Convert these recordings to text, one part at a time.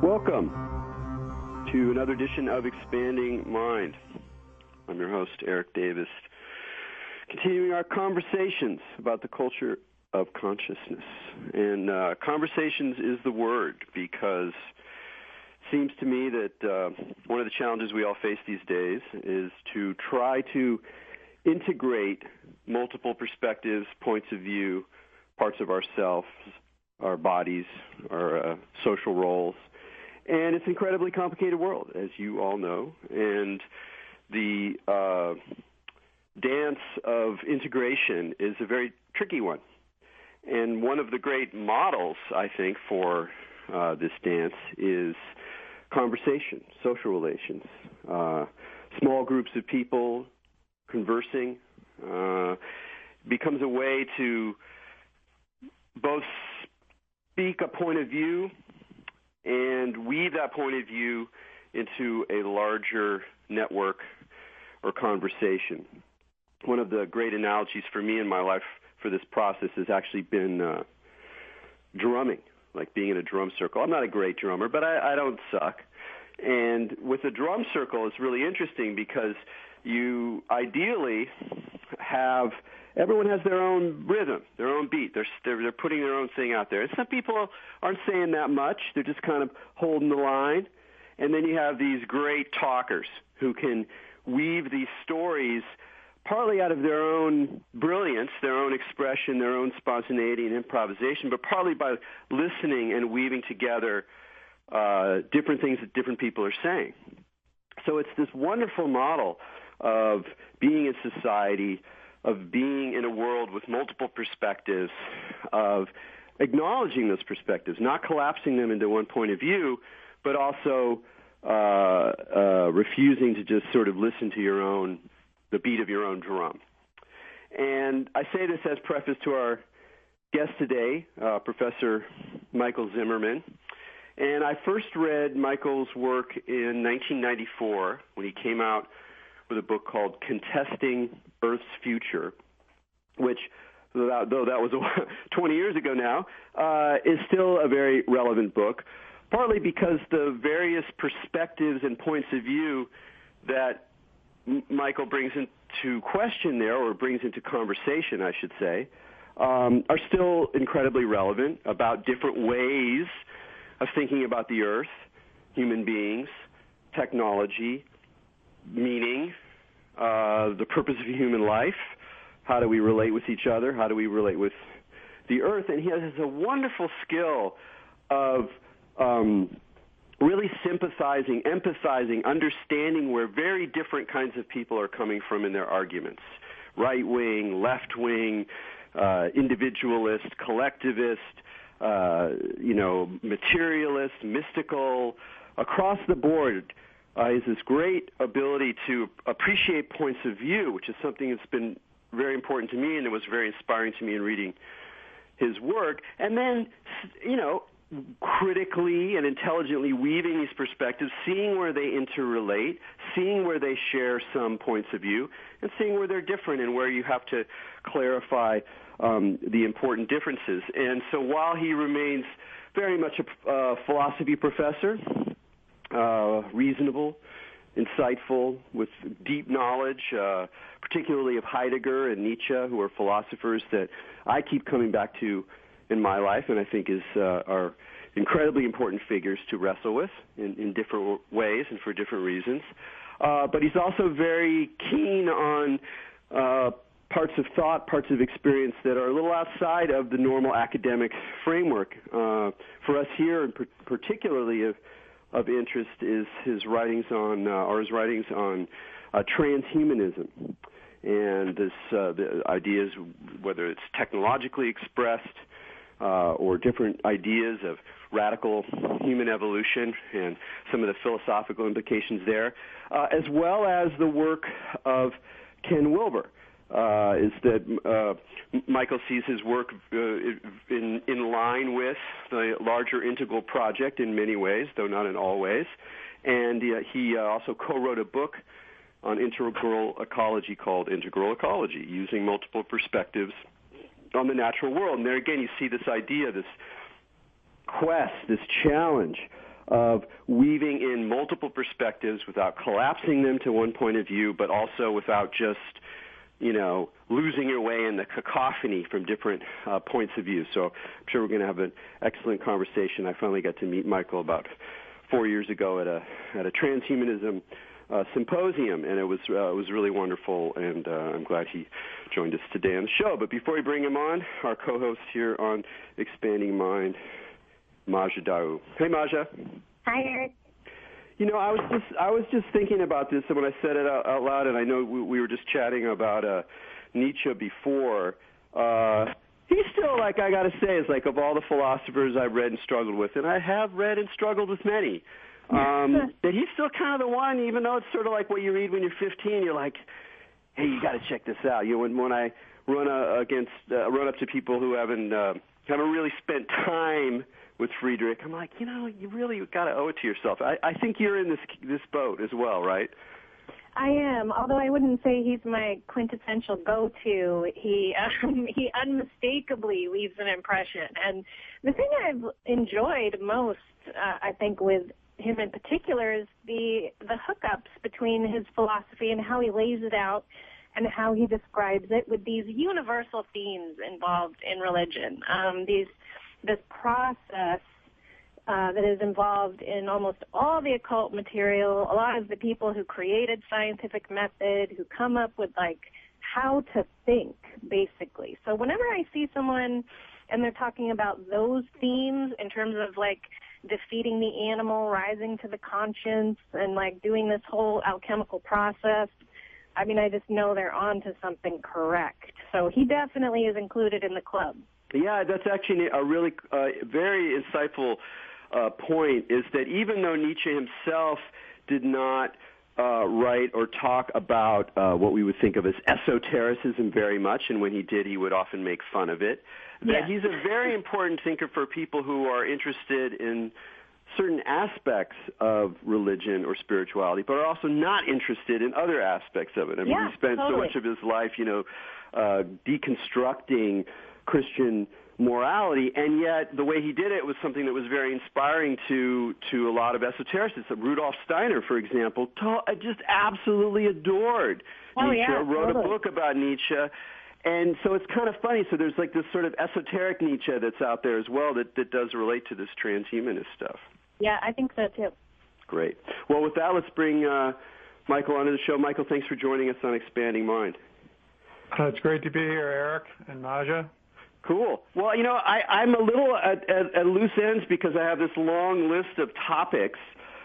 Welcome to another edition of Expanding Mind. I'm your host, Eric Davis, continuing our conversations about the culture of consciousness. And conversations is the word, because it seems to me that one of the challenges we all face these days is to try to integrate multiple perspectives, points of view, parts of ourselves, our bodies, our social roles. And it's an incredibly complicated world, as you all know. And the dance of integration is a very tricky one. And one of the great models, I think, for this dance is conversation, social relations, small groups of people conversing becomes a way to both speak a point of view and weave that point of view into a larger network or conversation. One of the great analogies for me in my life for this process has actually been drumming, like being in a drum circle. I'm not a great drummer, but I don't suck. And with a drum circle, it's really interesting because you ideally have everyone has their own rhythm, their own beat. They're putting their own thing out there. And some people aren't saying that much. They're just kind of holding the line. And then you have these great talkers who can weave these stories partly out of their own brilliance, their own expression, their own spontaneity and improvisation, but partly by listening and weaving together different things that different people are saying. So it's this wonderful model of being in society, of being in a world with multiple perspectives, of acknowledging those perspectives, not collapsing them into one point of view, but also refusing to just sort of listen to the beat of your own drum. And I say this as preface to our guest today, Professor Michael Zimmerman. And I first read Michael's work in 1994 when he came out with a book called Contesting Earth's Future, which, though that was 20 years ago now, is still a very relevant book, partly because the various perspectives and points of view that Michael brings into question there, or brings into conversation, I should say, are still incredibly relevant about different ways of thinking about the Earth, human beings, technology, meaning, the purpose of human life, how do we relate with each other, how do we relate with the Earth. And he has a wonderful skill of really sympathizing, empathizing, understanding where very different kinds of people are coming from in their arguments. Right-wing, left-wing, individualist, collectivist, materialist, mystical, across the board. Is this great ability to appreciate points of view, which is something that's been very important to me and it was very inspiring to me in reading his work. And then, critically and intelligently weaving these perspectives, seeing where they interrelate, seeing where they share some points of view, and seeing where they're different and where you have to clarify the important differences. And so while he remains very much a philosophy professor, reasonable, insightful, with deep knowledge, particularly of Heidegger and Nietzsche, who are philosophers that I keep coming back to in my life, and I think are incredibly important figures to wrestle with in different ways and for different reasons. But he's also very keen on parts of thought, parts of experience that are a little outside of the normal academic framework. For us here, and particularly of interest, is his writings on transhumanism, and the ideas, whether it's technologically expressed or different ideas of radical human evolution and some of the philosophical implications there, as well as the work of Ken Wilber. Is that Michael sees his work in line with the larger Integral project in many ways, though not in all ways. And he also co-wrote a book on integral ecology called Integral Ecology, using multiple perspectives on the natural world. And there again, you see this idea, this quest, this challenge of weaving in multiple perspectives without collapsing them to one point of view, but also without just, losing your way in the cacophony from different points of view. So I'm sure we're going to have an excellent conversation. I finally got to meet Michael about 4 years ago at a transhumanism symposium, and it was really wonderful, and I'm glad he joined us today on the show. But before we bring him on, our co-host here on Expanding Mind, Maja Daou. Hey, Maja. Hi, Eric. I was just thinking about this, and when I said it out loud, and I know we were just chatting about Nietzsche before. He's still, I got to say, is of all the philosophers I've read and struggled with, and I have read and struggled with many, that he's still kind of the one, even though it's sort of like what you read when you're 15, you're like, hey, you got to check this out. When I run up to people who haven't really spent time with Friedrich, I'm like, you really got to owe it to yourself. I think you're in this boat as well, right? I am, although I wouldn't say he's my quintessential go-to. He unmistakably leaves an impression. And the thing I've enjoyed most, I think, with him in particular is the hookups between his philosophy and how he lays it out and how he describes it with these universal themes involved in religion. This process that is involved in almost all the occult material, a lot of the people who created scientific method, who come up with, how to think, basically. So whenever I see someone and they're talking about those themes in terms of, defeating the animal, rising to the conscience, and, doing this whole alchemical process, I just know they're on to something correct. So he definitely is included in the club. Yeah, that's actually a really very insightful point, is that even though Nietzsche himself did not write or talk about what we would think of as esotericism very much, and when he did, he would often make fun of it, that he's a very important thinker for people who are interested in certain aspects of religion or spirituality, but are also not interested in other aspects of it. He spent so much of his life, deconstructing Christian morality, and yet the way he did it was something that was very inspiring to a lot of esotericists. Rudolf Steiner, for example, just absolutely adored Nietzsche, wrote a book about Nietzsche, and so it's kind of funny. So there's this sort of esoteric Nietzsche that's out there as well that does relate to this transhumanist stuff. Yeah, I think so too. Great. Well, with that, let's bring Michael onto the show. Michael, thanks for joining us on Expanding Mind. It's great to be here, Eric and Maja. Cool. Well, I'm a little at loose ends because I have this long list of topics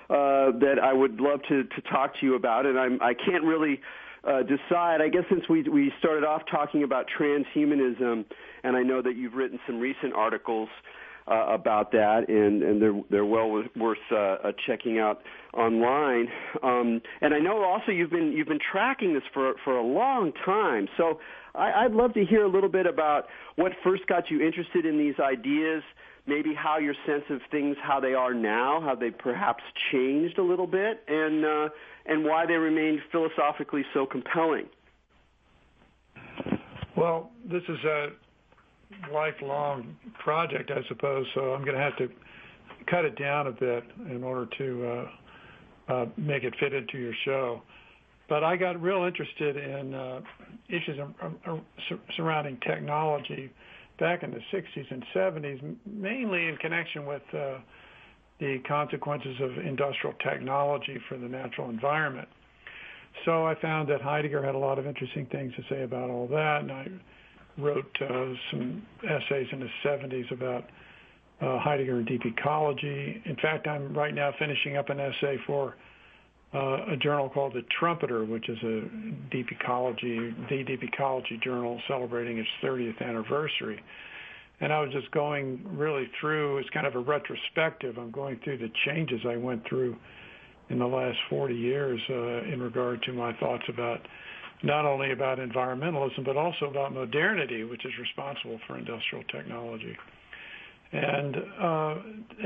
that I would love to talk to you about, and I can't really decide. I guess since we started off talking about transhumanism, and I know that you've written some recent articles about that, and they're well worth checking out online. And I know also you've been tracking this for a long time. So I'd love to hear a little bit about what first got you interested in these ideas, maybe how your sense of things, how they are now, how they perhaps changed a little bit, and why they remained philosophically so compelling. Well, this is a lifelong project, I suppose, so I'm going to have to cut it down a bit in order to make it fit into your show. But I got real interested in issues surrounding technology back in the 60s and 70s, mainly in connection with the consequences of industrial technology for the natural environment. So I found that Heidegger had a lot of interesting things to say about all that, and I wrote some essays in the 70s about Heidegger and deep ecology. In fact, I'm right now finishing up an essay for a journal called The Trumpeter, which is the deep ecology journal celebrating its 30th anniversary. And I was just going really through, it's kind of a retrospective. I'm going through the changes I went through in the last 40 years in regard to my thoughts about not only about environmentalism, but also about modernity, which is responsible for industrial technology. And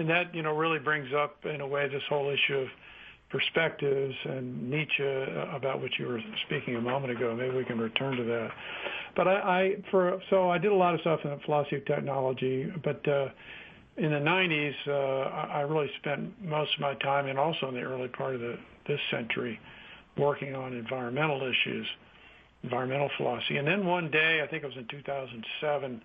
that, really brings up, in a way, this whole issue of perspectives and Nietzsche, about which you were speaking a moment ago. Maybe we can return to that. But so I did a lot of stuff in the philosophy of technology, but in the 90s, I really spent most of my time, and also in the early part of this century, working on environmental issues, environmental philosophy. And then one day, I think it was in 2007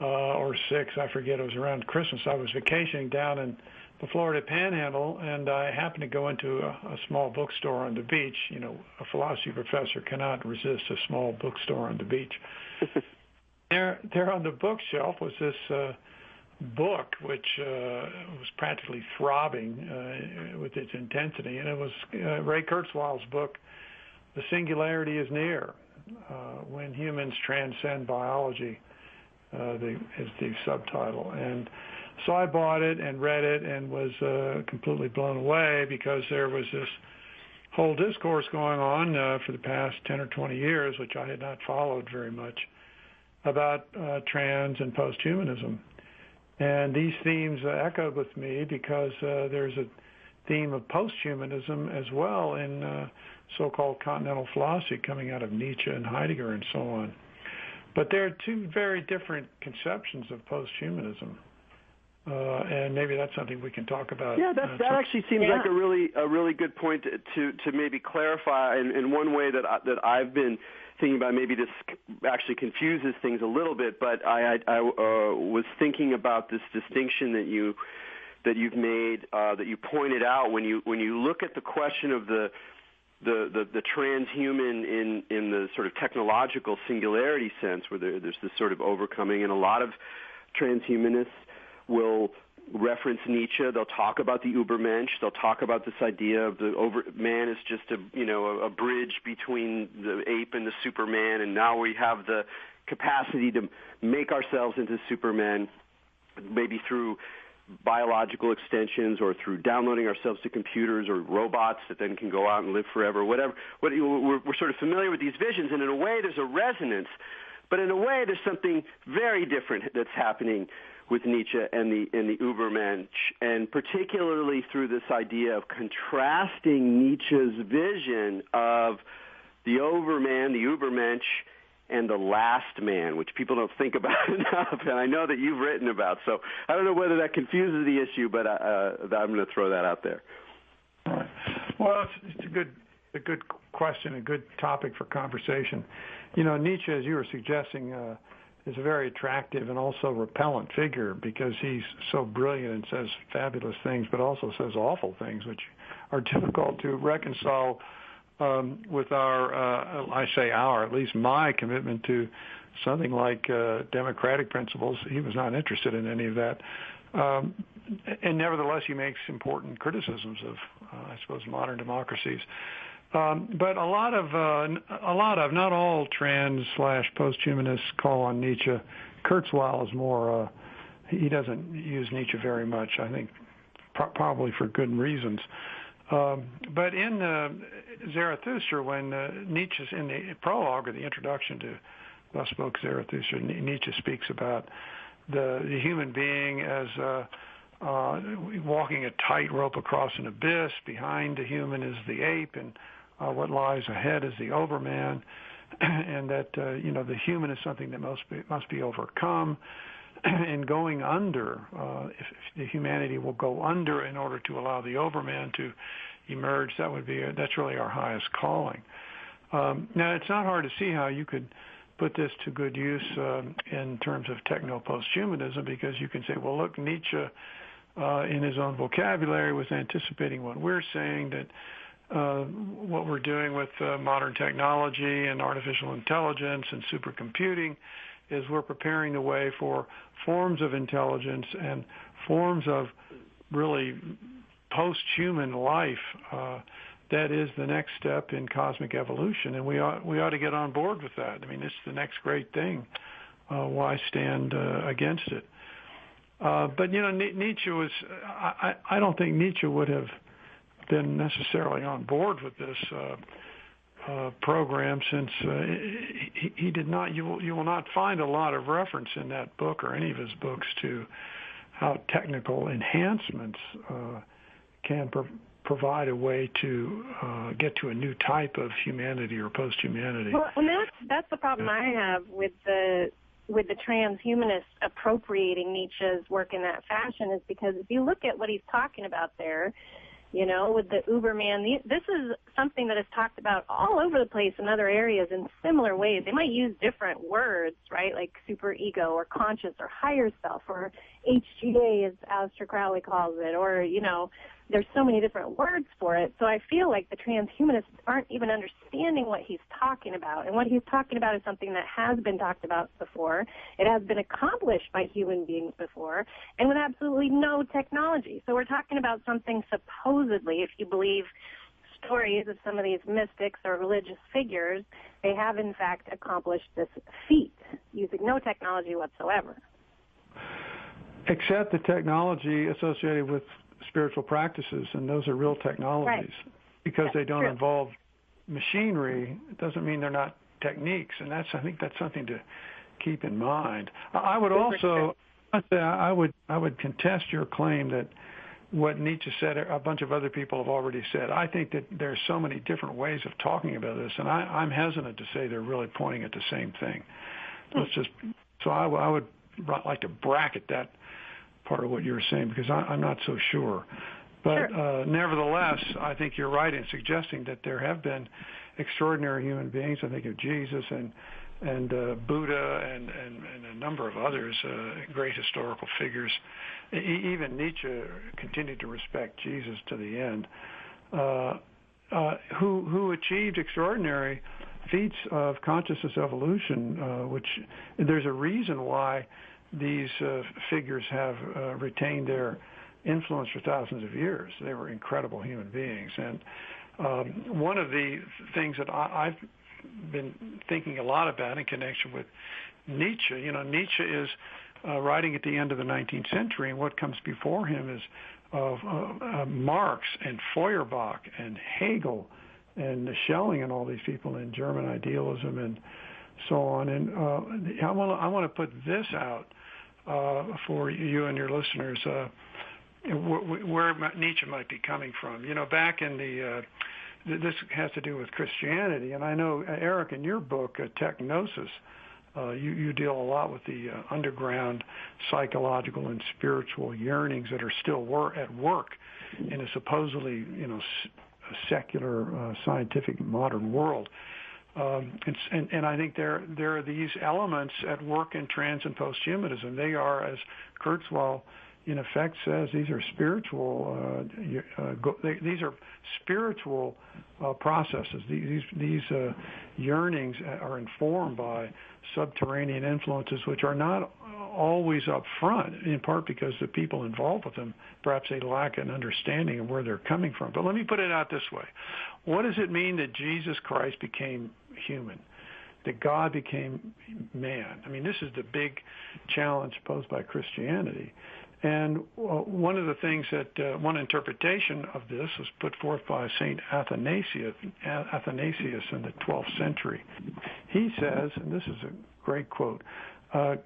or 6, I forget, it was around Christmas, I was vacationing down in the Florida Panhandle, and I happened to go into a small bookstore on the beach. You know, a philosophy professor cannot resist a small bookstore on the beach. There on the bookshelf was this book, which was practically throbbing with its intensity, and it was Ray Kurzweil's book, The Singularity is Near, When Humans Transcend Biology, is the subtitle. And so I bought it and read it and was completely blown away, because there was this whole discourse going on for the past 10 or 20 years, which I had not followed very much, about trans and posthumanism. And these themes echoed with me, because there's a theme of posthumanism as well in so-called continental philosophy coming out of Nietzsche and Heidegger and so on. But there are two very different conceptions of posthumanism. And maybe that's something we can talk about. Yeah, that actually seems like a really good point to maybe clarify. And one way that I've been thinking about, maybe this actually confuses things a little bit, but I was thinking about this distinction that you've made, that you pointed out when you look at the question of the transhuman in the sort of technological singularity sense, where there's this sort of overcoming, and a lot of transhumanists will reference Nietzsche. They'll talk about the übermensch. They'll talk about this idea of man is just a bridge between the ape and the Superman, and now we have the capacity to make ourselves into Superman, maybe through biological extensions or through downloading ourselves to computers or robots that then can go out and live forever, whatever. We're sort of familiar with these visions, and in a way there's a resonance, but in a way there's something very different that's happening with Nietzsche and the übermensch, and particularly through this idea of contrasting Nietzsche's vision of the overman, the übermensch, and the last man, which people don't think about enough, and I know that you've written about. So I don't know whether that confuses the issue, but I'm going to throw that out there. All right. Well, it's a good question, a good topic for conversation. You know, Nietzsche, as you were suggesting, is a very attractive and also repellent figure, because he's so brilliant and says fabulous things, but also says awful things, which are difficult to reconcile with at least my commitment to something like democratic principles. He was not interested in any of that. And nevertheless, he makes important criticisms of, I suppose, modern democracies. But a lot of, not all trans/posthumanists call on Nietzsche. Kurzweil is more, he doesn't use Nietzsche very much, I think, probably for good reasons. But in Zarathustra, when Nietzsche's in the prologue or the introduction to Thus Spoke Zarathustra, Nietzsche speaks about the human being as walking a tightrope across an abyss. Behind the human is the ape, and what lies ahead is the overman, and that the human is something that must be overcome, and going under. If the humanity will go under in order to allow the overman to emerge, that's really our highest calling. Now, it's not hard to see how you could put this to good use in terms of techno-posthumanism, because you can say, well, look, Nietzsche, in his own vocabulary, was anticipating what we're saying, that what we're doing with modern technology and artificial intelligence and supercomputing is we're preparing the way for forms of intelligence and forms of really post-human life. That is the next step in cosmic evolution, and we ought to get on board with that. I mean, it's the next great thing. Why stand against it? But Nietzsche was. I don't think Nietzsche would have been necessarily on board with this program, since he did not. You will not find a lot of reference in that book or any of his books to how technical enhancements can provide a way to get to a new type of humanity or post-humanity. Well, and that's the problem I have with the with the transhumanists appropriating Nietzsche's work in that fashion is because if you look at what he's talking about there, you know, with the Überman, this is something that is talked about all over the place in other areas in similar ways. They might use different words, right, like superego or conscious or higher self or HGA, as Aleister Crowley calls it, or, you know, there's so many different words for it. So I feel like the transhumanists aren't even understanding what he's talking about. And what he's talking about is something that has been talked about before. It has been accomplished by human beings before, and with absolutely no technology. So we're talking about something supposedly, if you believe stories of some of these mystics or religious figures, they have in fact accomplished this feat using no technology whatsoever. Except the technology associated with spiritual practices, and those are real technologies. Right. Because That's they don't true. involve machinery, it doesn't mean they're not techniques, and I think that's something to keep in mind. I would also, I would contest your claim that what Nietzsche said, a bunch of other people have already said. I think that there's so many different ways of talking about this, and I'm hesitant to say they're really pointing at the same thing. So I would like to bracket that part of what you were saying, because I'm not so sure. But nevertheless, I think you're right in suggesting that there have been extraordinary human beings. I think of Jesus and Buddha and a number of others, great historical figures. Even Nietzsche continued to respect Jesus to the end, who achieved extraordinary feats of consciousness evolution, which there's a reason why these figures have retained their influence for thousands of years. They were incredible human beings. And one of the things that I've been thinking a lot about in connection with Nietzsche, you know, Nietzsche is writing at the end of the 19th century, and what comes before him is Marx and Feuerbach and Hegel and Schelling and all these people in German idealism and so on. And I want to put this out for you and your listeners, where Nietzsche might be coming from. You know, back in this has to do with Christianity, and I know, Erik, in your book, Technosis, you deal a lot with the underground psychological and spiritual yearnings that are still at work in a supposedly, you know, secular, scientific, modern world. And I think there are these elements at work in trans and posthumanism. They are, as Kurzweil in effect says, these are spiritual. These are spiritual processes. These yearnings are informed by subterranean influences, which are not always up front, in part because the people involved with them, perhaps they lack an understanding of where they're coming from. But let me put it out this way. What does it mean that Jesus Christ became human, that God became man? I mean, this is the big challenge posed by Christianity. And one of the things that one interpretation of this was put forth by St. Athanasius in the 12th century. He says, and this is a great quote,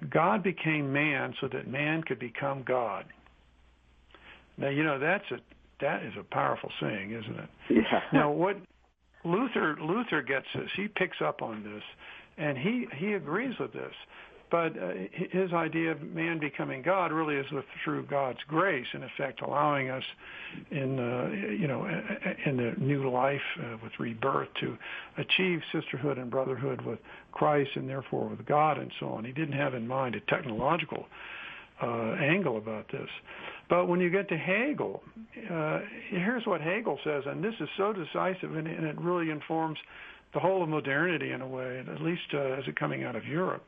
God became man so that man could become God. Now, you know, that is a powerful saying, isn't it? Yeah. Now, what Luther gets this, he picks up on this, and he agrees with this. But his idea of man becoming God really is through God's grace, in effect, allowing us in the new life with rebirth to achieve sisterhood and brotherhood with Christ and therefore with God and so on. He didn't have in mind a technological angle about this. But when you get to Hegel, here's what Hegel says, and this is so decisive, and it really informs the whole of modernity in a way, at least as it coming out of Europe.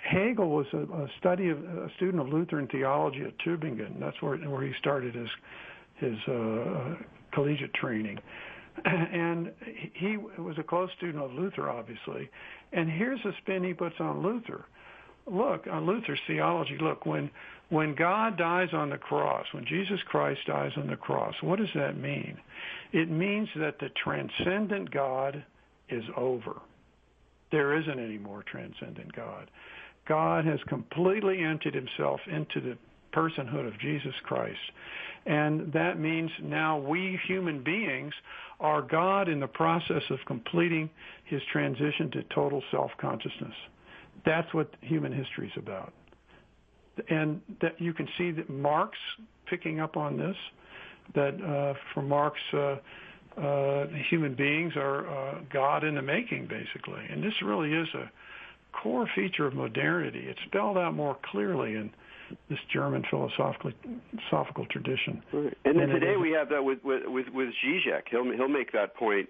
Hegel was a student of Lutheran theology at Tübingen. That's where he started his collegiate training. And he was a close student of Luther, obviously. And here's the spin he puts on Luther. Look, on Luther's theology, look, when God dies on the cross, when Jesus Christ dies on the cross, what does that mean? It means that the transcendent God is over. There isn't any more transcendent God. God has completely emptied himself into the personhood of Jesus Christ. And that means now we human beings are God in the process of completing his transition to total self-consciousness. That's what human history is about. And that you can see that Marx picking up on this, that for Marx, human beings are God in the making, basically. And this really is a core feature of modernity. It's spelled out more clearly in this German philosophical tradition. Right. And then today we have that with Zizek. He'll make that point,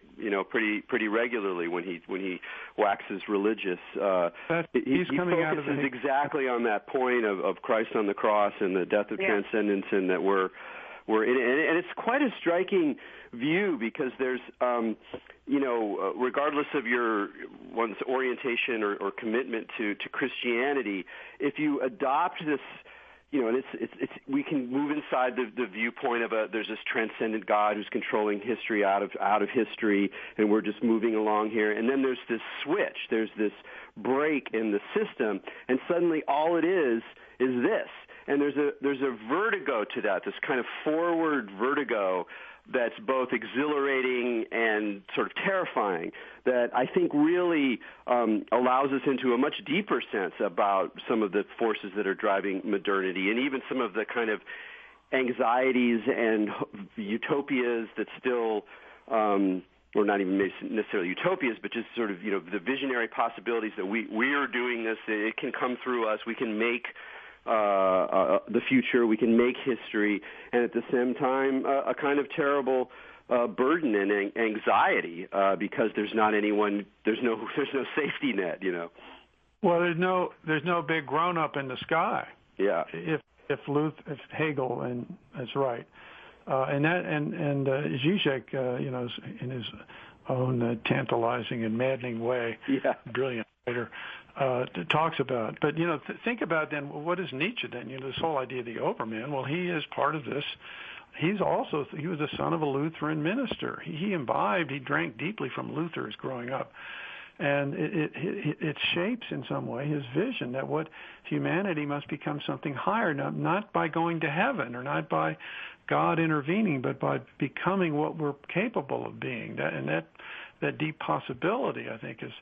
pretty regularly when he waxes religious. He focuses exactly on that point of Christ on the cross and the death of transcendence, and that we're in it. And it's quite a striking view, because there's, regardless of one's orientation or commitment to Christianity, if you adopt this, and it's we can move inside the viewpoint of there's this transcendent God who's controlling history out of history, and we're just moving along here. And then there's this switch, there's this break in the system, and suddenly all it is this. And there's a vertigo to that, this kind of forward vertigo that's both exhilarating and sort of terrifying, that I think really allows us into a much deeper sense about some of the forces that are driving modernity, and even some of the kind of anxieties and utopias that still, or not even necessarily utopias, but just sort of, the visionary possibilities that we are doing this, it can come through us, we can make the future, we can make history, and at the same time a kind of terrible burden and anxiety because there's no safety net, Well, there's no big grown up in the sky. Yeah. If Hegel is right, and Zizek, in his own tantalizing and maddening way, brilliant writer. Talks about. But, think about then, what is Nietzsche then? This whole idea of the Overman. Well, he is part of this. He was the son of a Lutheran minister. He drank deeply from Luther's growing up. And it shapes in some way his vision that what humanity must become something higher, not by going to heaven or not by God intervening, but by becoming what we're capable of being. That deep possibility, I think, is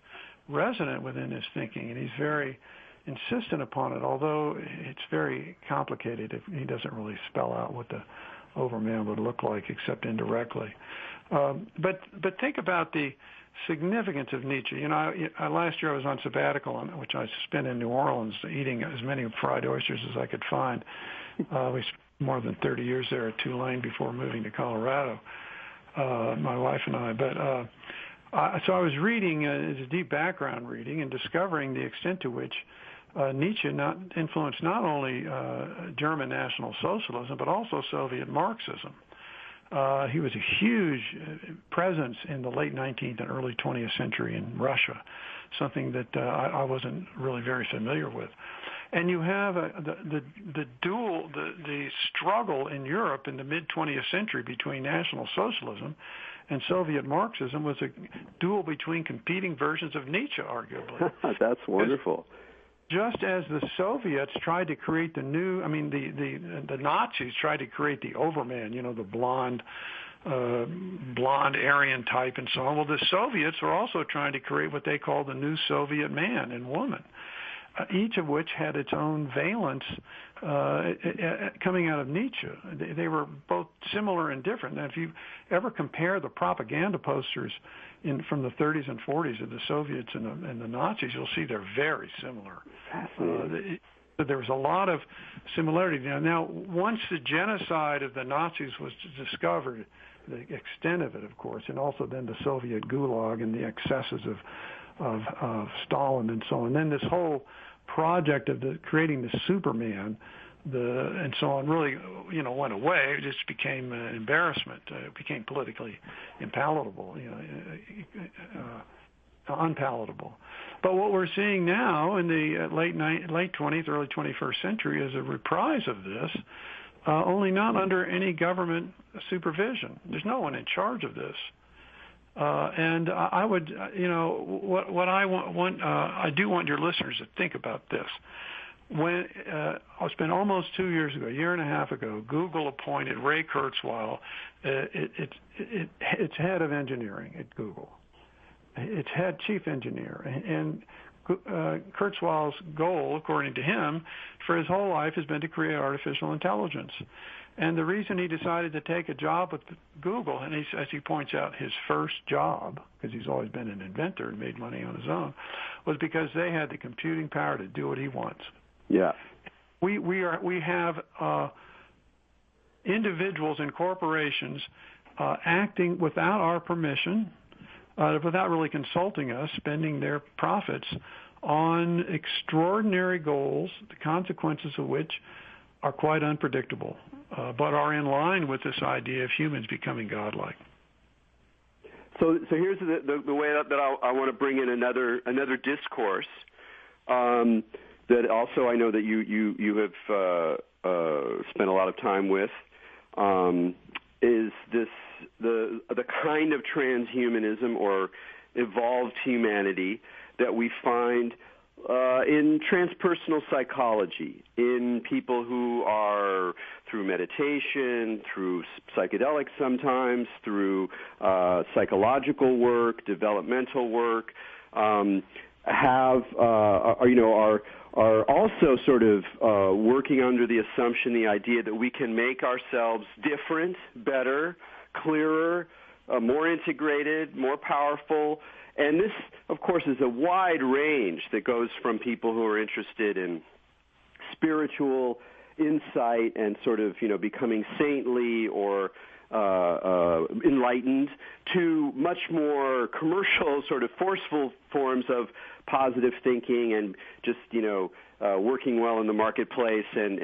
resonant within his thinking, and he's very insistent upon it, although it's very complicated. He doesn't really spell out what the Overman would look like, except indirectly. But think about the significance of Nietzsche. Last year I was on sabbatical, which I spent in New Orleans, eating as many fried oysters as I could find. We spent more than 30 years there at Tulane before moving to Colorado, my wife and I. But so I was reading, as a deep background reading, and discovering the extent to which Nietzsche influenced not only German National Socialism, but also Soviet Marxism. He was a huge presence in the late 19th and early 20th century in Russia, something that I wasn't really very familiar with. And you have the struggle in Europe in the mid-20th century between National Socialism and Soviet Marxism was a duel between competing versions of Nietzsche, arguably. That's wonderful. Just as the Soviets tried to create the Nazis tried to create the Overman, the blonde Aryan type and so on. Well, the Soviets were also trying to create what they call the new Soviet man and woman, each of which had its own valence coming out of Nietzsche. They were both similar and different. Now, if you ever compare the propaganda posters from the 30s and 40s of the Soviets and the Nazis, you'll see they're very similar. There was a lot of similarity. Now, once the genocide of the Nazis was discovered, the extent of it, of course, and also then the Soviet Gulag and the excesses of Stalin and so on. Then this whole project of creating the Superman, and so on, really, went away. It just became an embarrassment. It became politically unpalatable. But what we're seeing now in the late 20th, early 21st century is a reprise of this, only not under any government supervision. There's no one in charge of this. And I would, what I want, I do want your listeners to think about this. When it's been almost 2 years ago, a year and a half ago, Google appointed Ray Kurzweil, its head of engineering at Google, its head chief engineer, and Kurzweil's goal, according to him, for his whole life has been to create artificial intelligence. And the reason he decided to take a job with Google, and as he points out, his first job, because he's always been an inventor and made money on his own, was because they had the computing power to do what he wants. Yeah. We have individuals and corporations acting without our permission, without really consulting us, spending their profits on extraordinary goals, the consequences of which are quite unpredictable, but are in line with this idea of humans becoming godlike. So here's the way that I want to bring in another discourse that also I know that you have spent a lot of time with, is this the kind of transhumanism or evolved humanity that we find in transpersonal psychology, in people who are, through meditation, through psychedelics sometimes, through psychological work, developmental work, are also sort of working under the assumption, the idea that we can make ourselves different, better, clearer, more integrated, more powerful. And this, of course, is a wide range that goes from people who are interested in spiritual insight and sort of, becoming saintly or enlightened, to much more commercial, sort of forceful forms of positive thinking and just, working well in the marketplace and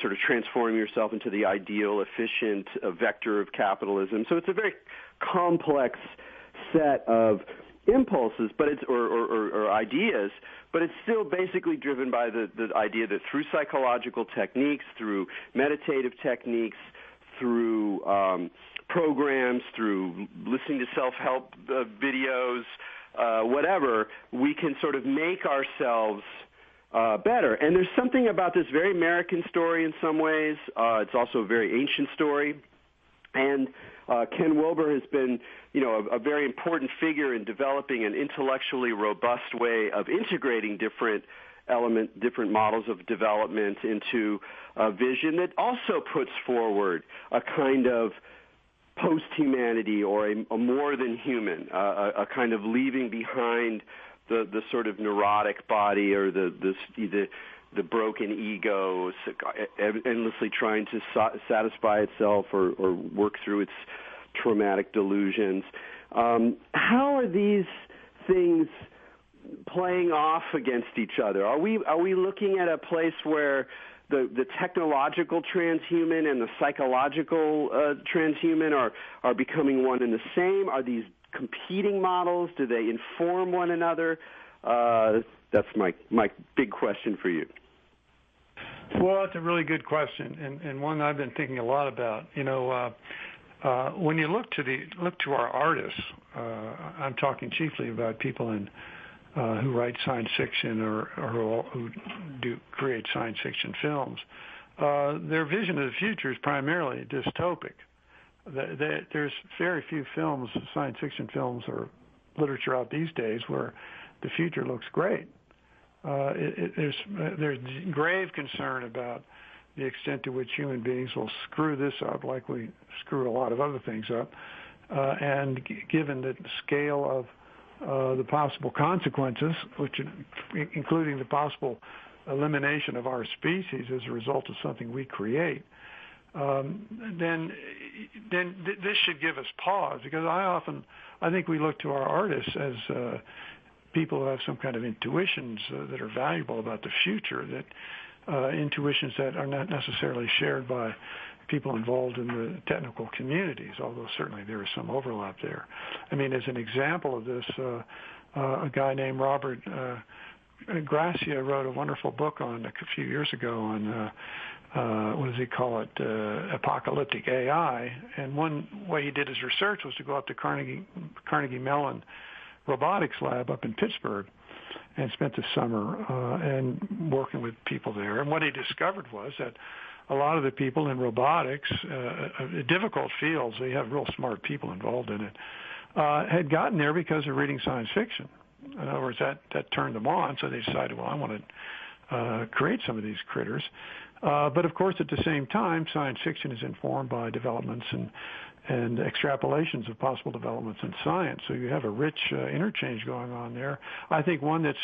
sort of transforming yourself into the ideal, efficient vector of capitalism. So it's a very complex set of impulses, but it's or ideas, but it's still basically driven by the idea that through psychological techniques, through meditative techniques, through programs, through listening to self-help videos, whatever, we can sort of make ourselves better. And there's something about this very American story in some ways. It's also a very ancient story. And Ken Wilber has been, a very important figure in developing an intellectually robust way of integrating different models of development into a vision that also puts forward a kind of post-humanity or a more than human, a kind of leaving behind the sort of neurotic body or the broken ego, endlessly trying to satisfy itself or work through its traumatic delusions. How are these things playing off against each other? Are we looking at a place where the technological transhuman and the psychological transhuman are becoming one and the same? Are these competing models? Do they inform one another? That's my big question for you. Well, it's a really good question, and one I've been thinking a lot about. When you look to our artists, I'm talking chiefly about people who write science fiction or who create science fiction films. Their vision of the future is primarily dystopic. There's very few films, science fiction films or literature out these days, where the future looks great. There's grave concern about the extent to which human beings will screw this up like we screw a lot of other things up. And given the scale of the possible consequences, which including the possible elimination of our species as a result of something we create, then this should give us pause, because I think we look to our artists as people who have some kind of intuitions that are valuable about the future, that intuitions that are not necessarily shared by people involved in the technical communities, although certainly there is some overlap there. I mean, as an example of this, a guy named Robert Gracia wrote a wonderful book a few years ago on what does he call it, apocalyptic AI. And one way he did his research was to go up to Carnegie Mellon Robotics Lab up in Pittsburgh and spent the summer and working with people there. And what he discovered was that a lot of the people in robotics, difficult fields, they have real smart people involved in it, had gotten there because of reading science fiction. In other words, that turned them on, so they decided, well, I want to create some of these critters. But of course, at the same time, science fiction is informed by developments and extrapolations of possible developments in science. So you have a rich interchange going on there. I think one that's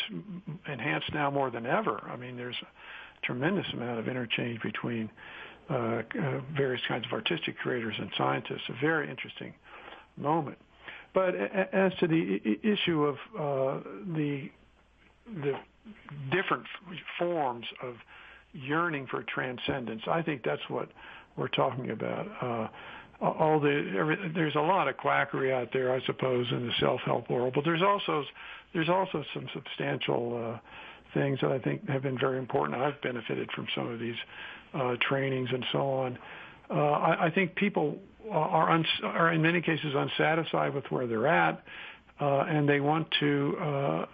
enhanced now more than ever. I mean, there's a tremendous amount of interchange between various kinds of artistic creators and scientists. A very interesting moment. But as to the issue of the different forms of yearning for transcendence, I think that's what we're talking about. There's a lot of quackery out there, I suppose, in the self-help world, but there's also some substantial things that I think have been very important. I've benefited from some of these trainings and so on. I think people are in many cases unsatisfied with where they're at, and they want to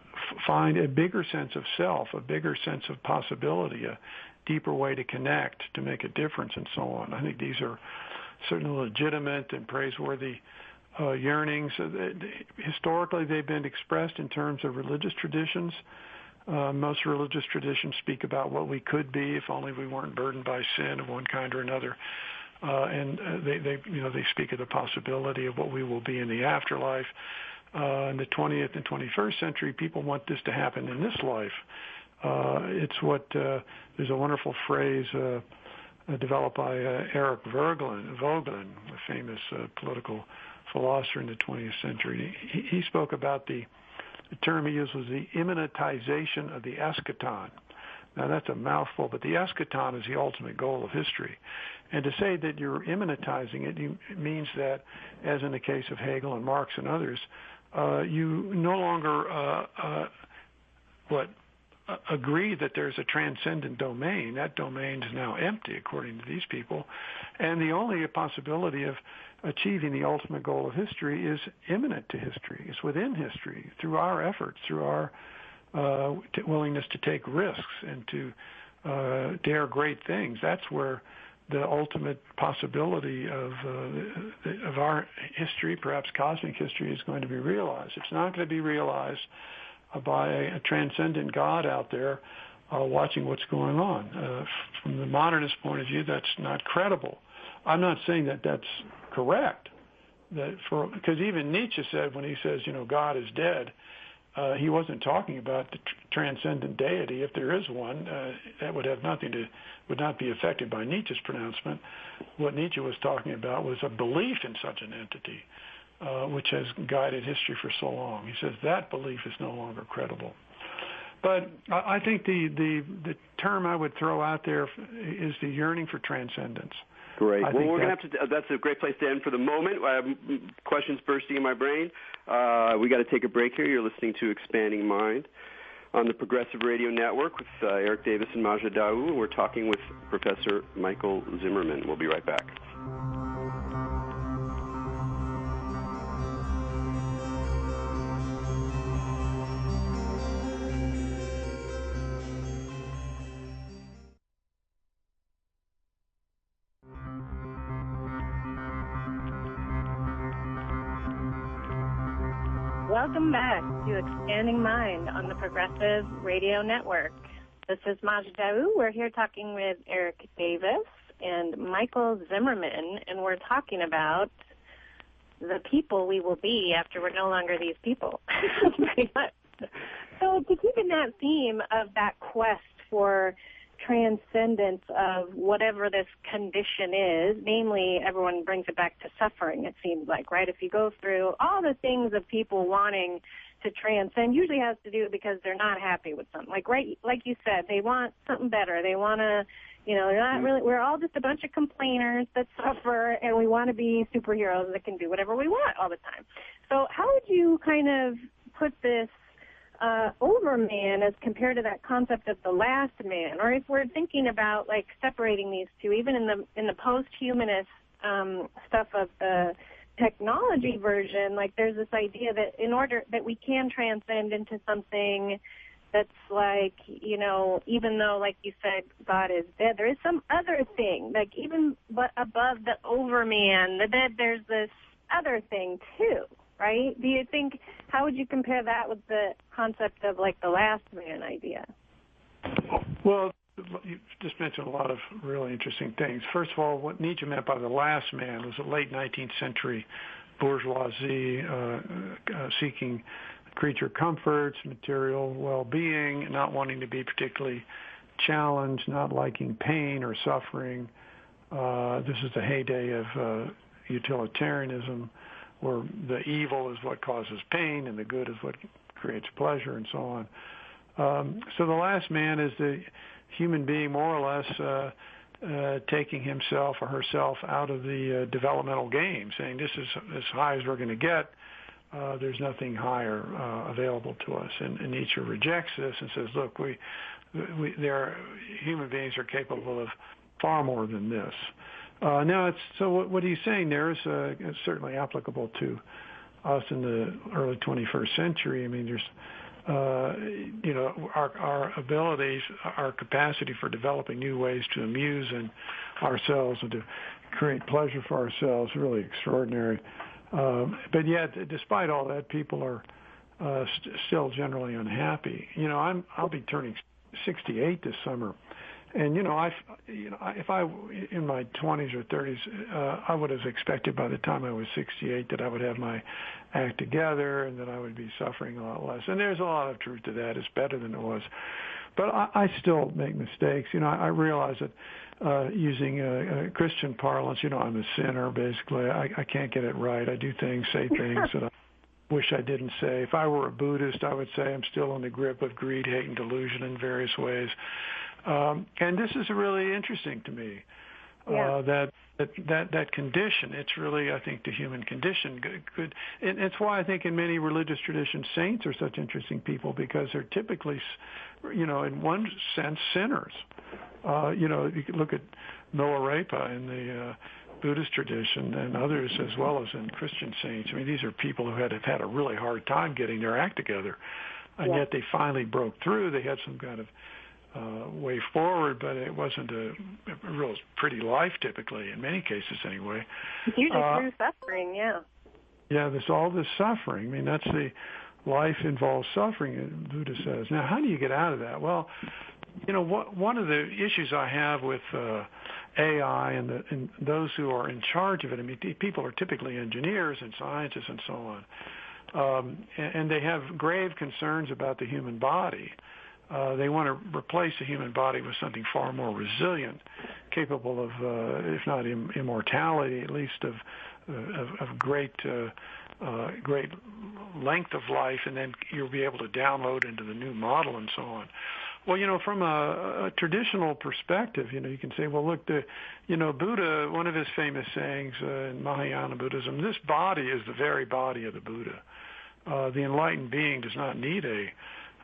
find a bigger sense of self, a bigger sense of possibility, a deeper way to connect, to make a difference, and so on. I think these are certainly legitimate and praiseworthy yearnings. Historically, they've been expressed in terms of religious traditions. Most religious traditions speak about what we could be if only we weren't burdened by sin of one kind or another. And they speak of the possibility of what we will be in the afterlife. In the 20th and 21st century, people want this to happen in this life. It's what there's a wonderful phrase developed by Erik Voegelin, a famous political philosopher in the 20th century. He spoke about the term he used was the immanentization of the eschaton. Now, that's a mouthful, but the eschaton is the ultimate goal of history. And to say that you're immanentizing it means that, as in the case of Hegel and Marx and others, you no longer agree that there's a transcendent domain. That domain is now empty, according to these people. And the only possibility of achieving the ultimate goal of history is immanent to history. It's within history, through our efforts, through our willingness to take risks and to dare great things. That's where the ultimate possibility of our history, perhaps cosmic history, is going to be realized. It's not going to be realized by a transcendent God out there watching what's going on. From the modernist point of view, that's not credible. I'm not saying that that's correct, because even Nietzsche said, when he says, God is dead, he wasn't talking about the transcendent deity. If there is one, that would not be affected by Nietzsche's pronouncement. What Nietzsche was talking about was a belief in such an entity, which has guided history for so long. He says that belief is no longer credible. But I think the term I would throw out there is the yearning for transcendence. Great. Well, we're going to have to. That's a great place to end for the moment. I have questions bursting in my brain. We got to take a break here. You're listening to Expanding Mind on the Progressive Radio Network with Erik Davis and Maja Daou. We're talking with Professor Michael Zimmerman. We'll be right back. Welcome back to Expanding Mind on the Progressive Radio Network. This is Maja Daou. We're here talking with Erik Davis and Michael Zimmerman, and we're talking about the people we will be after we're no longer these people. So to keep in that theme of that quest for transcendence of whatever this condition is, namely, everyone brings it back to suffering, it seems like, right? If you go through all the things of people wanting to transcend, usually has to do because they're not happy with something. Like you said, they want something better. They want to, they're not really, we're all just a bunch of complainers that suffer, and we want to be superheroes that can do whatever we want all the time. So how would you kind of put this overman as compared to that concept of the last man? Or if we're thinking about like separating these two, even in the post-humanist stuff of the technology version, like there's this idea that in order that we can transcend into something that's like, even though, like you said, God is dead, there is some other thing, like even but above the overman, the dead, there's this other thing too. right? Do you think, how would you compare that with the concept of like the last man idea? Well, you just mentioned a lot of really interesting things. First of all, what Nietzsche meant by the last man was a late 19th century bourgeoisie seeking creature comforts, material well-being, not wanting to be particularly challenged, not liking pain or suffering. This is the heyday of utilitarianism, where the evil is what causes pain and the good is what creates pleasure, and so on. So the last man is the human being more or less taking himself or herself out of the developmental game, saying this is as high as we're going to get. There's nothing higher available to us. And Nietzsche rejects this and says, look, human beings are capable of far more than this. Now, what he's saying there is certainly applicable to us in the early 21st century. I mean, there's our abilities, our capacity for developing new ways to amuse ourselves and to create pleasure for ourselves, really extraordinary. But yet, despite all that, people are still generally unhappy. I'll be turning 68 this summer, and if I in my 20s or 30s, I would have expected by the time I was 68 that I would have my act together and that I would be suffering a lot less. And there's a lot of truth to that. It's better than it was, but I still make mistakes. I realize that using Christian parlance, I'm a sinner basically. I can't get it right. I do things, say things that I wish I didn't say. If I were a Buddhist, I would say I'm still in the grip of greed, hate, and delusion in various ways. And this is really interesting to me, that condition. It's really, I think, the human condition. Good. And it's why I think in many religious traditions, saints are such interesting people, because they're typically, in one sense, sinners. You can look at Milarepa in the Buddhist tradition and others, as well as in Christian saints. I mean, these are people who have had a really hard time getting their act together, and yet they finally broke through. They had some kind of way forward, but it wasn't a real pretty life, typically, in many cases anyway. Usually through suffering, yeah. Yeah, there's all this suffering. I mean, that's the life involves suffering, Buddha says. Now, how do you get out of that? Well, one of the issues I have with AI and those who are in charge of it, I mean, people are typically engineers and scientists and so on, and they have grave concerns about the human body. They want to replace the human body with something far more resilient, capable of, if not immortality, at least of great length of life, and then you'll be able to download into the new model and so on. Well, from a traditional perspective, you can say, well, look, Buddha, one of his famous sayings in Mahayana Buddhism, this body is the very body of the Buddha. The enlightened being does not need a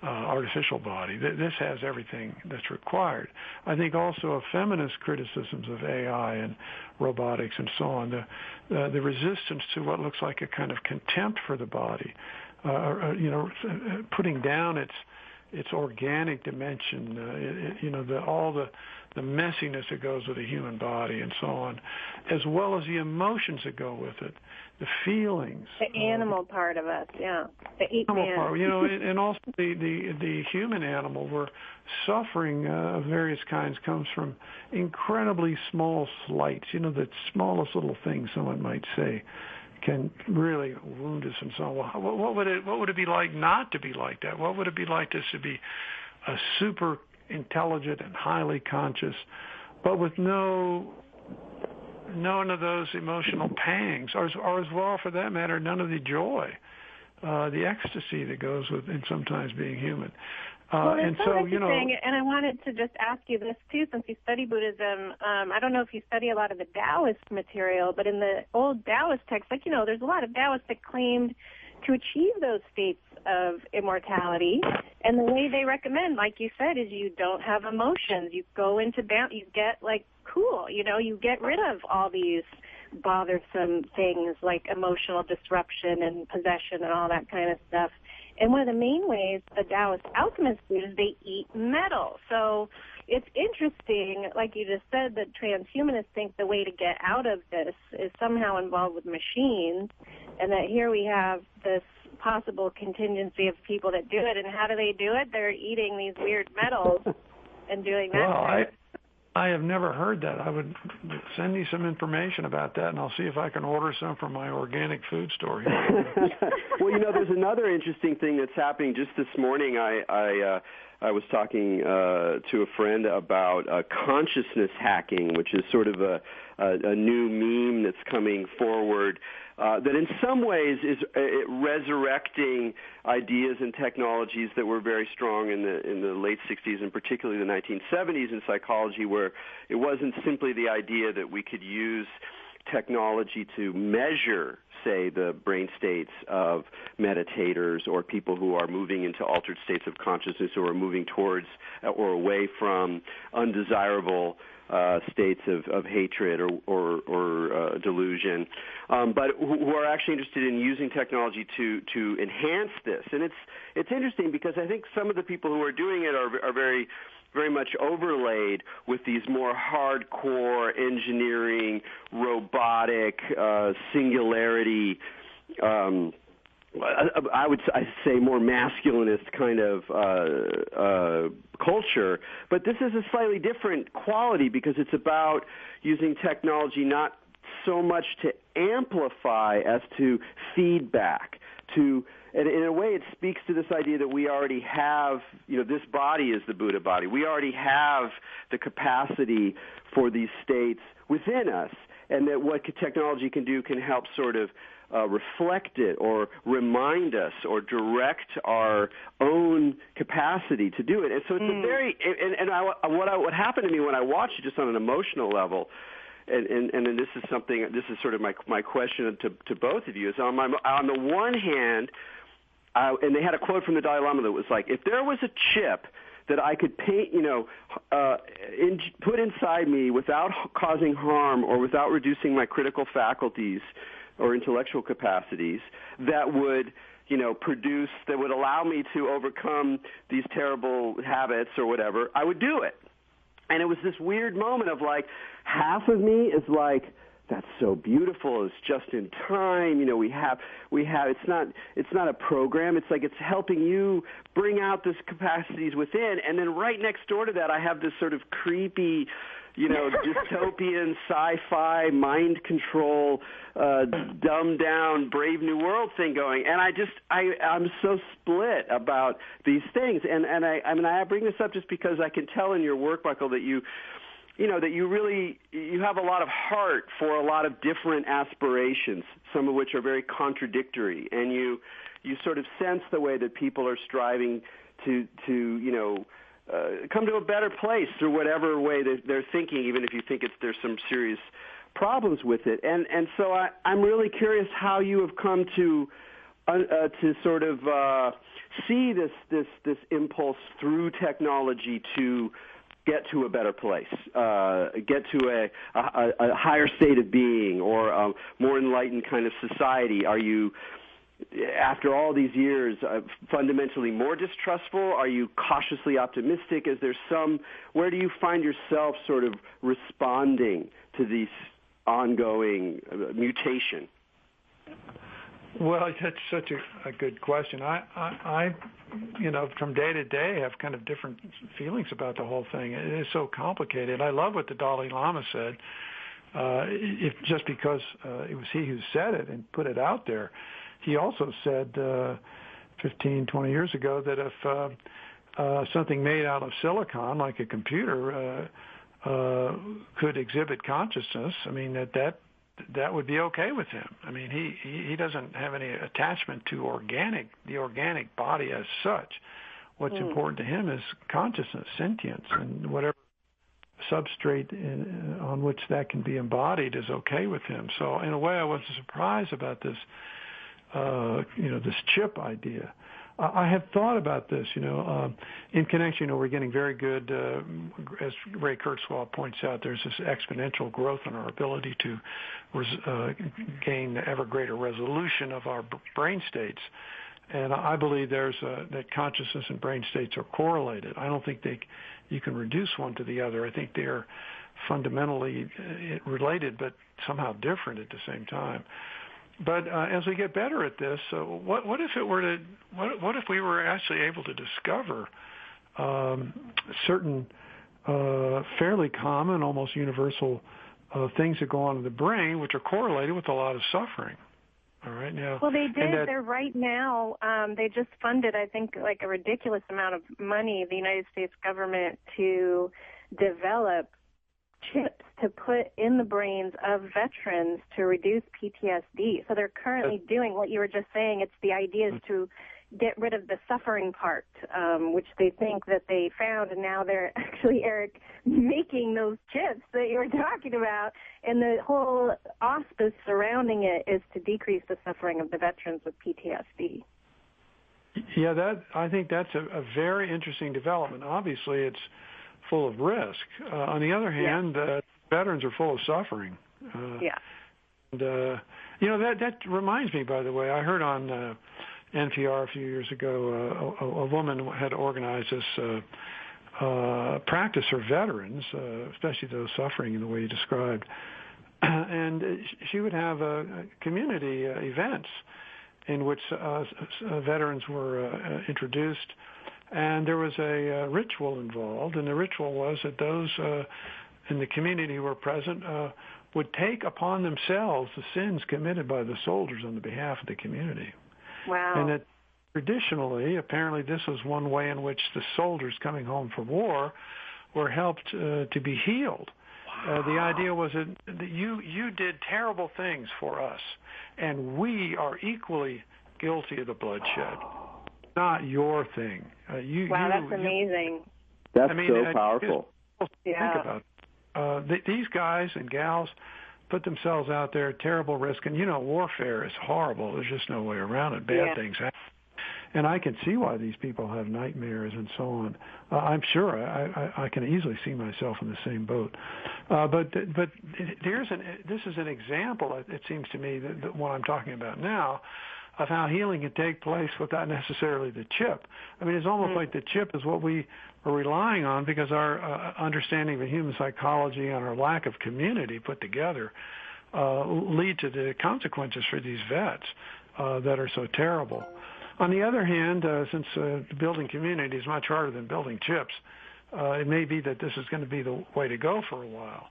artificial body. This has everything that's required. I think also of feminist criticisms of AI and robotics and so on, the resistance to what looks like a kind of contempt for the body, putting down its organic dimension, all the messiness that goes with a human body and so on, as well as the emotions that go with it, the feelings. The animal part of us, yeah. The animal part, and also the human animal, where suffering of various kinds comes from incredibly small slights. The smallest little thing someone might say can really wound us and so on. What would it be like not to be like that? What would it be like just to be a super intelligent and highly conscious, but with none of those emotional pangs, or as well, for that matter, none of the joy, the ecstasy that goes with, and sometimes being human. Well, it's so interesting, and I wanted to just ask you this too, since you study Buddhism. I don't know if you study a lot of the Taoist material, but in the old Taoist texts, there's a lot of Taoists that claimed to achieve those states of immortality, and the way they recommend, like you said, is you don't have emotions. You go into you get cool. You get rid of all these bothersome things like emotional disruption and possession and all that kind of stuff. And one of the main ways the Taoist alchemists do is they eat metal. So it's interesting, like you just said, that transhumanists think the way to get out of this is somehow involved with machines, and that here we have this possible contingency of people that do it. And how do they do it? They're eating these weird metals and doing that. Well, I have never heard that. I would send me some information about that, and I'll see if I can order some from my organic food store here. Well, there's another interesting thing that's happening. Just this morning, I was talking to a friend about consciousness hacking, which is sort of a new meme that's coming forward that in some ways is resurrecting ideas and technologies that were very strong in the late 60s and particularly the 1970s in psychology, where it wasn't simply the idea that we could use technology to measure, say, the brain states of meditators or people who are moving into altered states of consciousness or are moving towards or away from undesirable states of hatred or delusion, but who are actually interested in using technology to enhance this. And it's interesting because I think some of the people who are doing it are very, very much overlaid with these more hardcore engineering, robotic, singularity, I would say more masculinist kind of culture, but this is a slightly different quality because it's about using technology not so much to amplify as to feedback, and in a way it speaks to this idea that we already have, this body is the Buddha body. We already have the capacity for these states within us, and that what technology can do can help sort of reflect it or remind us or direct our own capacity to do it. And so it's a very, what happened to me when I watched it just on an emotional level, and this is sort of my question to both of you, is on the one hand, and they had a quote from the Dalai Lama that was like, if there was a chip that I could paint, put inside me without causing harm or without reducing my critical faculties or intellectual capacities, that would, that would allow me to overcome these terrible habits or whatever, I would do it. And it was this weird moment of like, half of me is like, that's so beautiful. It's just in time. We have. It's not a program. It's like it's helping you bring out this capacities within. And then right next door to that, I have this sort of creepy, dystopian sci-fi mind control, dumbed down Brave New World thing going. And I'm so split about these things. And I bring this up just because I can tell in your work, Michael, that you have a lot of heart for a lot of different aspirations, some of which are very contradictory, and you sort of sense the way that people are striving to come to a better place through whatever way that they're thinking, even if you think there's some serious problems with it. And so I'm really curious how you have come to sort of see this impulse through technology to get to a better place, get to a higher state of being or a more enlightened kind of society. Are you, after all these years, fundamentally more distrustful? Are you cautiously optimistic? Where do you find yourself sort of responding to these ongoing mutation? Well, that's such a good question. I from day to day have kind of different feelings about the whole thing. It is so complicated. I love what the Dalai Lama said. If just because it was he who said it and put it out there, he also said 15, 20 years ago that if something made out of silicon, like a computer, could exhibit consciousness, I mean, that would be okay with him. I mean, he doesn't have any attachment to the organic body as such. What's important to him is consciousness, sentience, and whatever substrate on which that can be embodied is okay with him. So in a way, I wasn't surprised about this, this chip idea. I have thought about this, in connection, we're getting very good, as Ray Kurzweil points out, there's this exponential growth in our ability to gain ever greater resolution of our brain states. And I believe that consciousness and brain states are correlated. I don't think you can reduce one to the other. I think they're fundamentally related, but somehow different at the same time. But as we get better at this, what if we were actually able to discover certain fairly common, almost universal things that go on in the brain, which are correlated with a lot of suffering? All right, now. Well, they did. They're right now. They just funded, I think, like a ridiculous amount of money, the United States government, to develop chips to put in the brains of veterans to reduce PTSD. So they're currently doing what you were just saying. It's the idea is to get rid of the suffering part, which they think that they found, and now they're actually, Eric, making those chips that you were talking about, and the whole auspice surrounding it is to decrease the suffering of the veterans with PTSD. Yeah, I think that's a very interesting development. Obviously, it's full of risk. On the other hand, veterans are full of suffering. And, that reminds me, by the way, I heard on NPR a few years ago, a woman had organized this practice for veterans, especially those suffering in the way you described. And she would have community events in which veterans were introduced, and there was a ritual involved, and the ritual was that those in the community who were present would take upon themselves the sins committed by the soldiers on the behalf of the community. Wow. And that traditionally, apparently this was one way in which the soldiers coming home from war were helped to be healed. Wow. The idea was that you did terrible things for us, and we are equally guilty of the bloodshed. Not your thing. Wow, that's amazing. That's so powerful. Think about it. These guys and gals put themselves out there at terrible risk, and warfare is horrible. There's just no way around it. Bad things happen. And I can see why these people have nightmares and so on. I'm sure I can easily see myself in the same boat. But this is an example, it seems to me, that what I'm talking about now, of how healing can take place without necessarily the chip. I mean, it's almost like the chip is what we are relying on because our understanding of human psychology and our lack of community put together lead to the consequences for these vets that are so terrible. On the other hand, since building community is much harder than building chips, it may be that this is going to be the way to go for a while.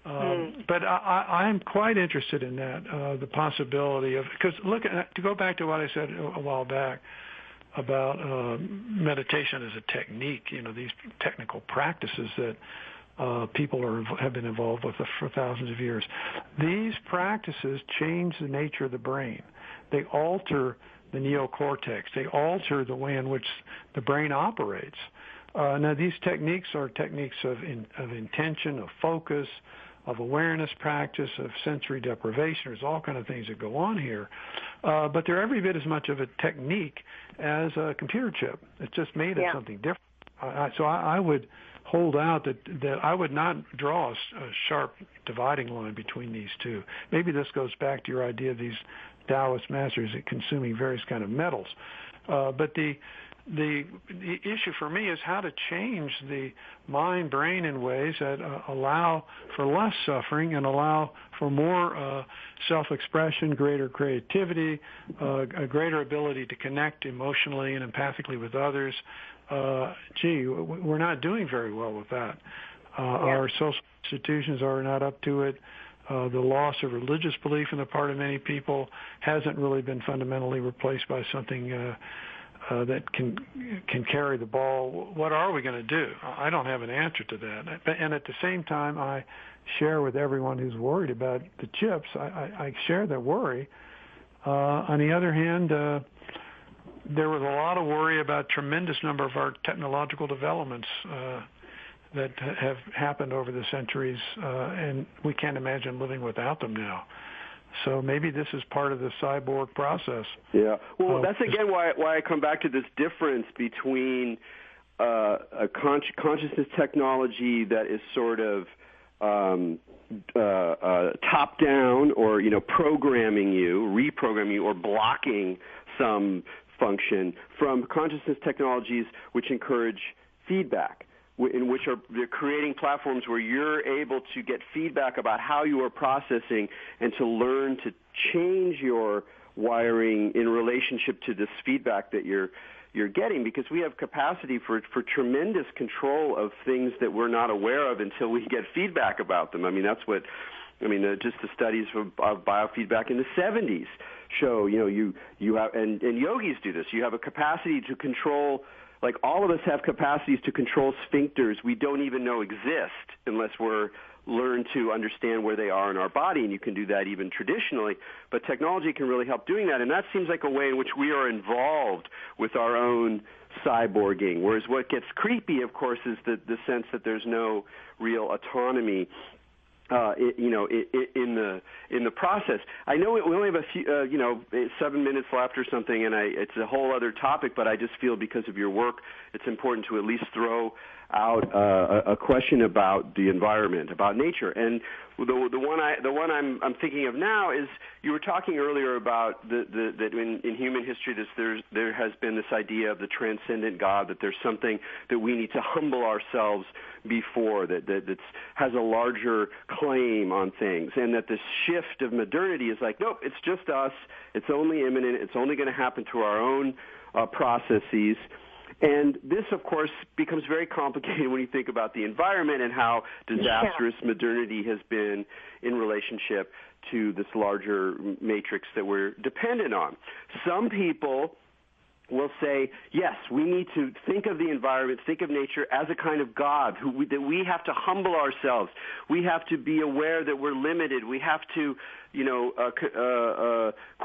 But I'm quite interested in that, the possibility of, because to go back to what I said a while back about meditation as a technique, these technical practices that people have been involved with for thousands of years. These practices change the nature of the brain. They alter the neocortex. They alter the way in which the brain operates. Now, these techniques are techniques of intention, of focus, of awareness practice, of sensory deprivation. There's all kinds of things that go on here. But they're every bit as much of a technique as a computer chip. It's just made of something different. So I would hold out that I would not draw a sharp dividing line between these two. Maybe this goes back to your idea of these Taoist masters consuming various kind of metals. But the issue for me is how to change the mind-brain in ways that allow for less suffering and allow for more self-expression, greater creativity, a greater ability to connect emotionally and empathically with others. We're not doing very well with that. Our social institutions are not up to it. The loss of religious belief on the part of many people hasn't really been fundamentally replaced by something that can carry the ball. What are we going to do? I don't have an answer to that. And at the same time, I share with everyone who's worried about the chips. I share their worry. On the other hand, there was a lot of worry about tremendous number of our technological developments that have happened over the centuries, and we can't imagine living without them now. So maybe this is part of the cyborg process. Yeah. Well, that's again why I come back to this difference between a consciousness technology that is sort of top-down, or reprogramming you, or blocking some function from consciousness technologies which encourage feedback, in which they're creating platforms where you're able to get feedback about how you are processing and to learn to change your wiring in relationship to this feedback that you're getting, because we have capacity for tremendous control of things that we're not aware of until we get feedback about them. I mean, that's what, just the studies of biofeedback in the 70s show, you have, and yogis do this. You have a capacity to control, like all of us have capacities to control sphincters we don't even know exist unless we're learn to understand where they are in our body, and you can do that even traditionally, but technology can really help doing that, and that seems like a way in which we are involved with our own cyborging, whereas what gets creepy, of course, is the sense that there's no real autonomy in the process. I know we only have a few, 7 minutes left or something, and it's a whole other topic, but I just feel because of your work, it's important to at least throw out a question about the environment, about nature. And the one I'm thinking of now is, you were talking earlier about that in human history there has been this idea of the transcendent God, that there's something that we need to humble ourselves before, that has a larger claim on things, and that the shift of modernity is like, nope, it's just us, it's only imminent, it's only going to happen through our own processes. And this, of course, becomes very complicated when you think about the environment and how disastrous modernity has been in relationship to this larger matrix that we're dependent on. Some people will say, yes, we need to think of the environment, think of nature as a kind of God, that we have to humble ourselves. We have to be aware that we're limited. We have to,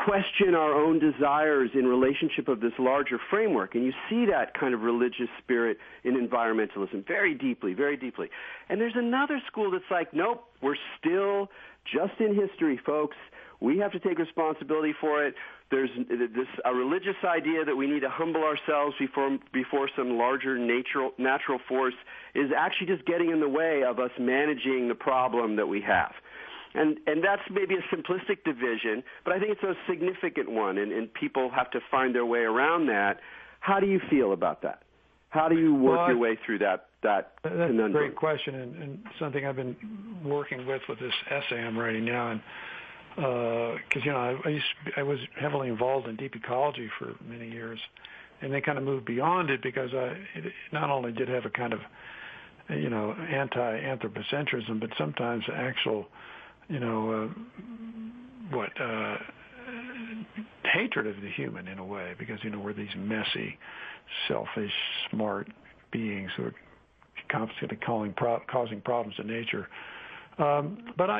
question our own desires in relationship of this larger framework. And you see that kind of religious spirit in environmentalism very deeply, very deeply. And there's another school that's like, nope, we're still just in history, folks. We have to take responsibility for it. There's a religious idea that we need to humble ourselves before some larger natural force is actually just getting in the way of us managing the problem that we have. And that's maybe a simplistic division, but I think it's a significant one, and people have to find their way around that. How do you feel about that? How do you work your way through that conundrum? That's a great question, and something I've been working with this essay I'm writing now. And because I was heavily involved in deep ecology for many years, and then kind of moved beyond it because it not only did have a kind of anti-anthropocentrism, but sometimes actual hatred of the human in a way, because we're these messy, selfish, smart beings who are constantly causing problems to nature. But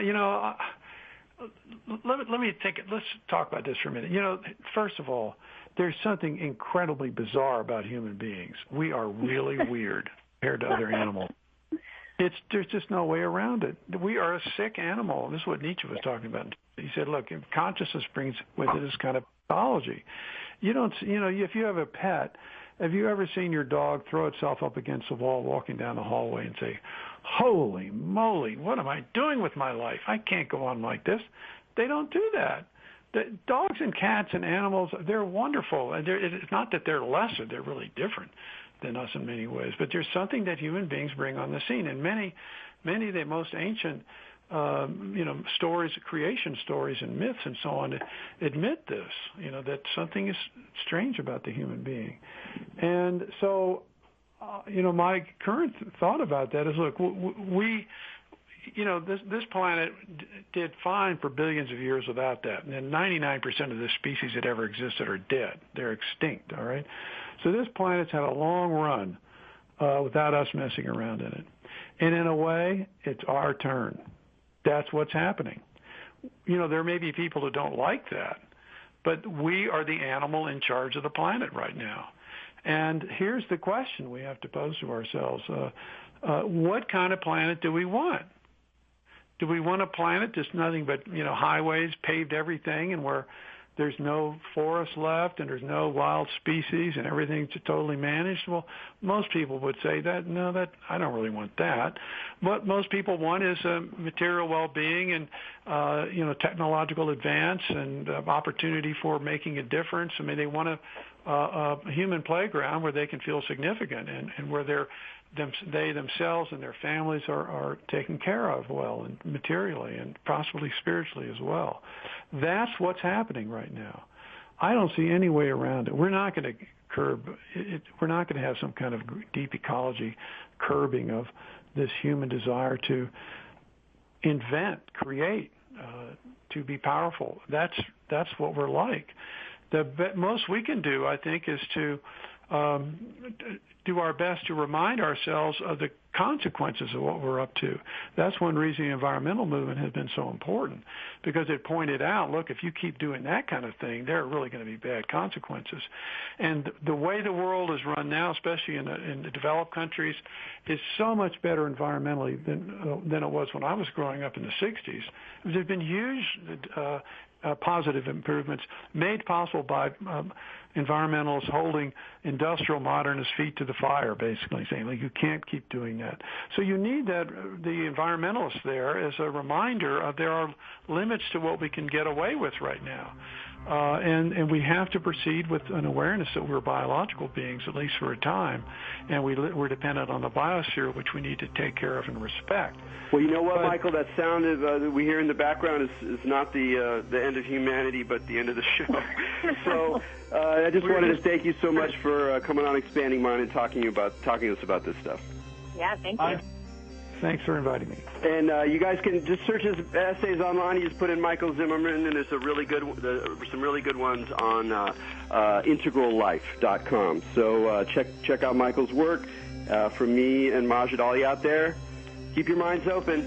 let's talk about this for a minute. First of all, there's something incredibly bizarre about human beings. We are really weird compared to other animals. There's just no way around it. We are a sick animal. This is what Nietzsche was talking about. He said, look, consciousness brings with it this kind of pathology. If you have a pet, have you ever seen your dog throw itself up against the wall walking down the hallway and say, holy moly, what am I doing with my life? I can't go on like this. They don't do that. The dogs and cats and animals, they're wonderful. And it's not that they're lesser. They're really different than us in many ways. But there's something that human beings bring on the scene. And many of the most ancient stories, creation stories and myths and so on admit this, that something is strange about the human being. And so, my current thought about that is, look, this planet did fine for billions of years without that. And 99% of the species that ever existed are dead. They're extinct, all right? So this planet's had a long run without us messing around in it. And in a way, it's our turn. That's what's happening. There may be people who don't like that, but we are the animal in charge of the planet right now. And here's the question we have to pose to ourselves. What kind of planet do we want? Do we want a planet that's nothing but, highways, paved everything, and where there's no forest left and there's no wild species and everything's totally managed. Well, most people would say that, no, that I don't really want that. What most people want is material well-being and, technological advance and opportunity for making a difference. I mean, they want a human playground where they can feel significant and where they themselves and their families are taken care of well and materially and possibly spiritually as well. That's what's happening right now. I don't see any way around it. We're not going to curb it. We're not going to have some kind of deep ecology curbing of this human desire to invent, create, to be powerful. That's what we're like. The most we can do, I think, is to do our best to remind ourselves of the consequences of what we're up to. That's one reason the environmental movement has been so important, because it pointed out, look, if you keep doing that kind of thing, there are really going to be bad consequences. And the way the world is run now, especially in the developed countries, is so much better environmentally than it was when I was growing up in the 60s. There's been huge positive improvements made possible by environmentalists holding industrial modernists' feet to the fire, basically saying, like, you can't keep doing that. So you need the environmentalists there as a reminder of there are limits to what we can get away with right now. And we have to proceed with an awareness that we're biological beings, at least for a time, and we're dependent on the biosphere, which we need to take care of and respect. Well, you know what, Michael? That sound that we hear in the background is not the end of humanity, but the end of the show. So I just wanted to thank you so much for coming on Expanding Mind and talking to us about this stuff. Yeah, thank you. Thanks for inviting me. And you guys can just search his essays online. You just put in Michael Zimmerman, and there's some really good ones on integrallife.com. So check out Michael's work. From me and Majid Ali out there, keep your minds open.